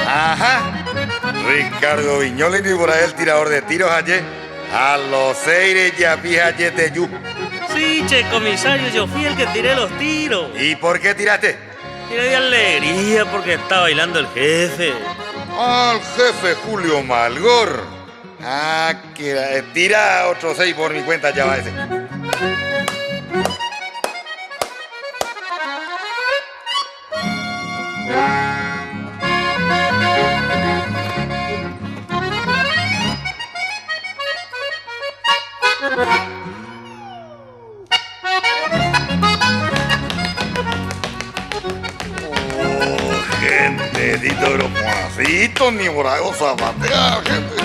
Ajá. Ricardo Viñoles y por ahí el tirador de tiros ayer. A los seires ya fíjate de yu. Sí, che, comisario, yo fui el que tiré los tiros. ¿Y por qué tiraste? Tiré de alegría porque está bailando el jefe. Al jefe Julio Malgor. Ah, que tira otro 6 por mi cuenta, ya va ese. Oh, gente, dito los monacitos, ni por ahí os zapatear, gente.